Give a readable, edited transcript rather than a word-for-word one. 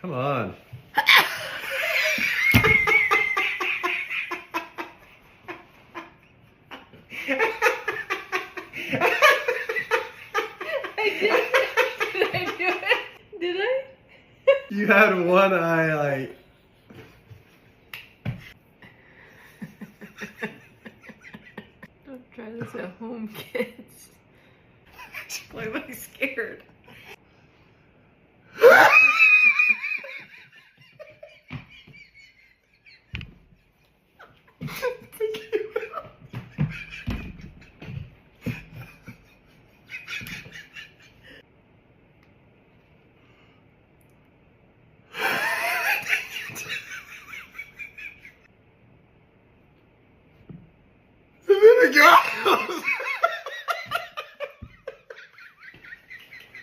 Come on. Did I do it? Did I? You had one highlight. Don't try this at home, kids. Why am I scared?